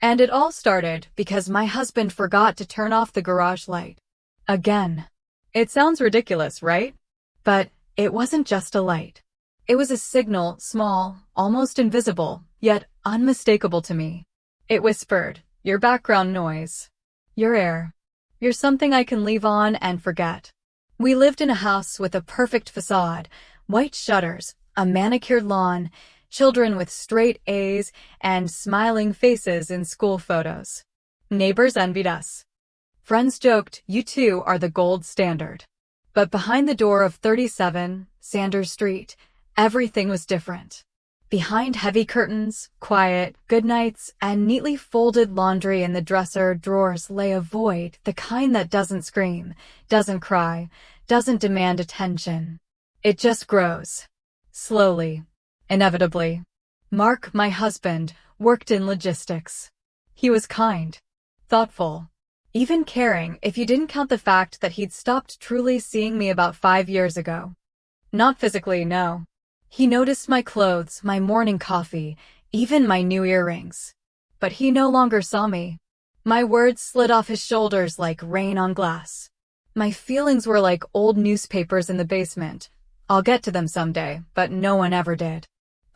And it all started because my husband forgot to turn off the garage light. Again. It sounds ridiculous, right? But it wasn't just a light. It was a signal, small, almost invisible, yet unmistakable to me. It whispered, "Your background noise. Your air. You're something I can leave on and forget." We lived in a house with a perfect facade, white shutters, a manicured lawn, children with straight A's, and smiling faces in school photos. Neighbors envied us. Friends joked, "You two are the gold standard." But behind the door of 37 Sanders Street, everything was different. Behind heavy curtains, quiet, goodnights, and neatly folded laundry in the dresser drawers lay a void, the kind that doesn't scream, doesn't cry, doesn't demand attention. It just grows. Slowly. Inevitably. Mark, my husband, worked in logistics. He was kind, thoughtful, even caring if you didn't count the fact that he'd stopped truly seeing me about 5 years ago. Not physically, no. He noticed my clothes, my morning coffee, even my new earrings. But he no longer saw me. My words slid off his shoulders like rain on glass. My feelings were like old newspapers in the basement. I'll get to them someday, but no one ever did.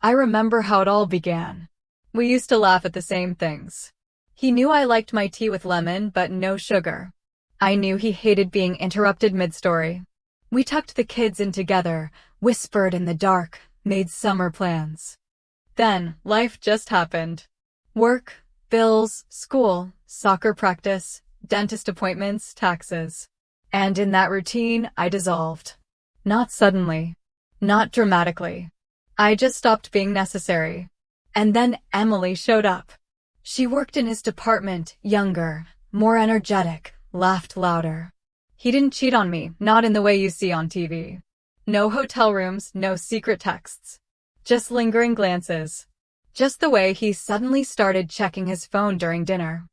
I remember how it all began. We used to laugh at the same things. He knew I liked my tea with lemon, but no sugar. I knew he hated being interrupted mid-story. We tucked the kids in together, whispered in the dark, made summer plans. Then, life just happened. Work, bills, school, soccer practice, dentist appointments, taxes. And in that routine, I dissolved. Not suddenly. Not dramatically. I just stopped being necessary. And then Emily showed up. She worked in his department, younger, more energetic, laughed louder. He didn't cheat on me, not in the way you see on TV. No hotel rooms, no secret texts. Just lingering glances. Just the way he suddenly started checking his phone during dinner.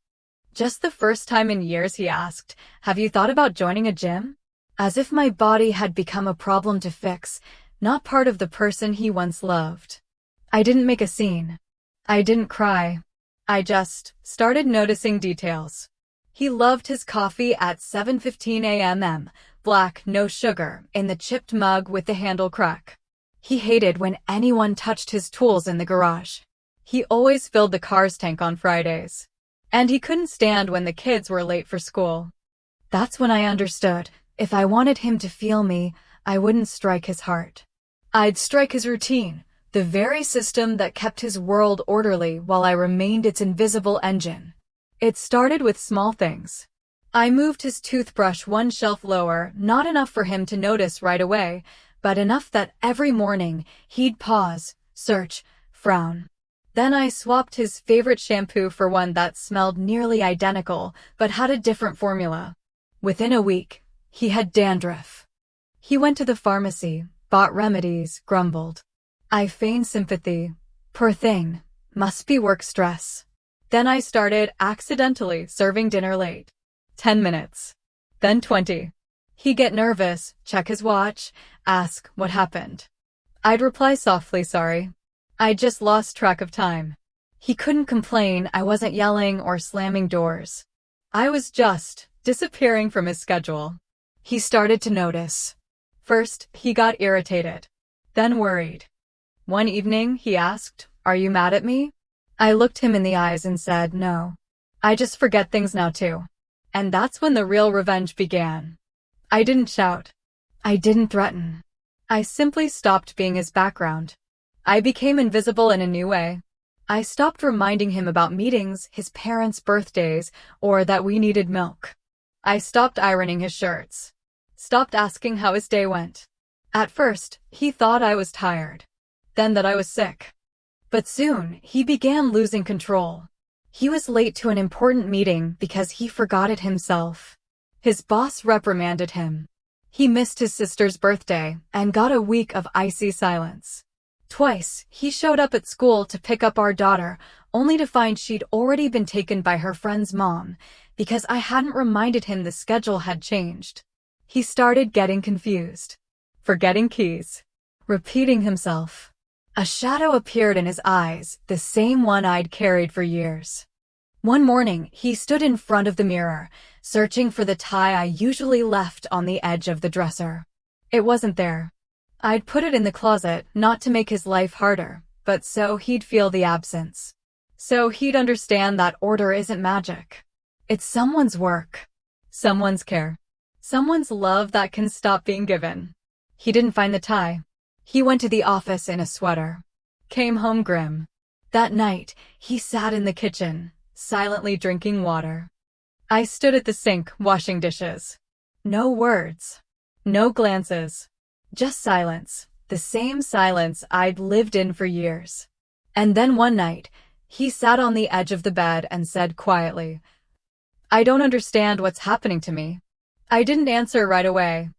Just the first time in years he asked, "Have you thought about joining a gym?" As if my body had become a problem to fix, not part of the person he once loved. I didn't make a scene. I didn't cry. I just started noticing details. He loved his coffee at 7:15 a.m., black, no sugar, in the chipped mug with the handle crack. He hated when anyone touched his tools in the garage. He always filled the car's tank on Fridays. And he couldn't stand when the kids were late for school. That's when I understood. If I wanted him to feel me, I wouldn't strike his heart. I'd strike his routine, the very system that kept his world orderly while I remained its invisible engine. It started with small things. I moved his toothbrush one shelf lower, not enough for him to notice right away, but enough that every morning he'd pause, search, frown. Then I swapped his favorite shampoo for one that smelled nearly identical, but had a different formula. Within a week, he had dandruff. He went to the pharmacy, bought remedies, grumbled. I feigned sympathy. Poor thing. Must be work stress. Then I started accidentally serving dinner late. 10 minutes. Then 20. He'd get nervous, check his watch, ask what happened. I'd reply softly, "Sorry. I just lost track of time." He couldn't complain. I wasn't yelling or slamming doors. I was just disappearing from his schedule. He started to notice. First, he got irritated. Then worried. One evening, he asked, "Are you mad at me?" I looked him in the eyes and said, "No. I just forget things now too." And that's when the real revenge began. I didn't shout. I didn't threaten. I simply stopped being his background. I became invisible in a new way. I stopped reminding him about meetings, his parents' birthdays, or that we needed milk. I stopped ironing his shirts. Stopped asking how his day went. At first, he thought I was tired. Then that I was sick. But soon, he began losing control. He was late to an important meeting because he forgot it himself. His boss reprimanded him. He missed his sister's birthday and got a week of icy silence. Twice, he showed up at school to pick up our daughter, only to find she'd already been taken by her friend's mom, because I hadn't reminded him the schedule had changed. He started getting confused. Forgetting keys. Repeating himself. A shadow appeared in his eyes, the same one I'd carried for years. One morning, he stood in front of the mirror, searching for the tie I usually left on the edge of the dresser. It wasn't there. I'd put it in the closet, not to make his life harder, but so he'd feel the absence. So he'd understand that order isn't magic. It's someone's work, someone's care, someone's love that can stop being given. He didn't find the tie. He went to the office in a sweater. Came home grim. That night, he sat in the kitchen, silently drinking water. I stood at the sink, washing dishes. No words. No glances. Just silence. The same silence I'd lived in for years. And then one night, he sat on the edge of the bed and said quietly, "I don't understand what's happening to me." I didn't answer right away.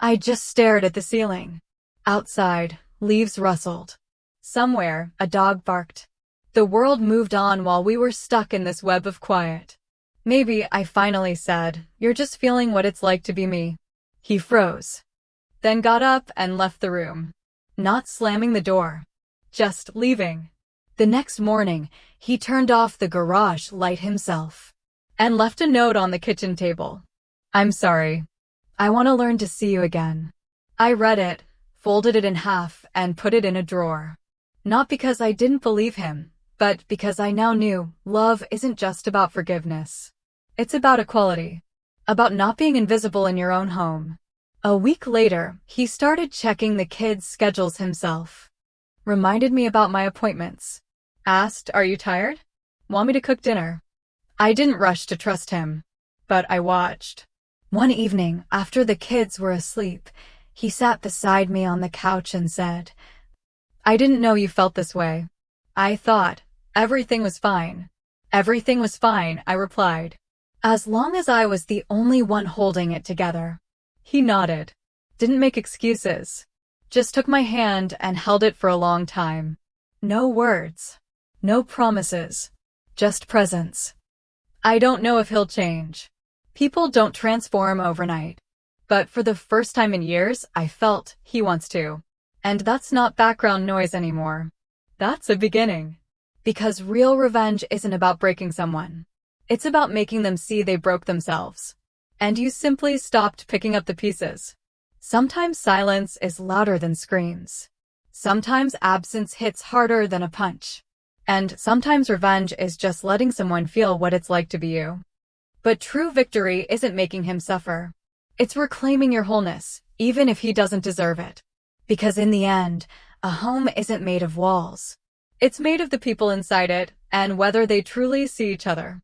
I just stared at the ceiling. Outside, leaves rustled. Somewhere, a dog barked. The world moved on while we were stuck in this web of quiet. "Maybe," I finally said, "you're just feeling what it's like to be me." He froze. Then got up and left the room. Not slamming the door. Just leaving. The next morning, he turned off the garage light himself. And left a note on the kitchen table. "I'm sorry. I want to learn to see you again." I read it, folded it in half, and put it in a drawer. Not because I didn't believe him, but because I now knew love isn't just about forgiveness. It's about equality. About not being invisible in your own home. A week later, he started checking the kids' schedules himself. Reminded me about my appointments. Asked, "Are you tired? Want me to cook dinner?" I didn't rush to trust him, but I watched. One evening, after the kids were asleep, he sat beside me on the couch and said, "I didn't know you felt this way." I thought, everything was fine. "Everything was fine," I replied. As long as I was the only one holding it together. He nodded. Didn't make excuses. Just took my hand and held it for a long time. No words. No promises. Just presence. I don't know if he'll change. People don't transform overnight. But for the first time in years, I felt he wants to. And that's not background noise anymore. That's a beginning. Because real revenge isn't about breaking someone. It's about making them see they broke themselves. And you simply stopped picking up the pieces. Sometimes silence is louder than screams. Sometimes absence hits harder than a punch. And sometimes revenge is just letting someone feel what it's like to be you. But true victory isn't making him suffer. It's reclaiming your wholeness, even if he doesn't deserve it. Because in the end, a home isn't made of walls. It's made of the people inside it, and whether they truly see each other.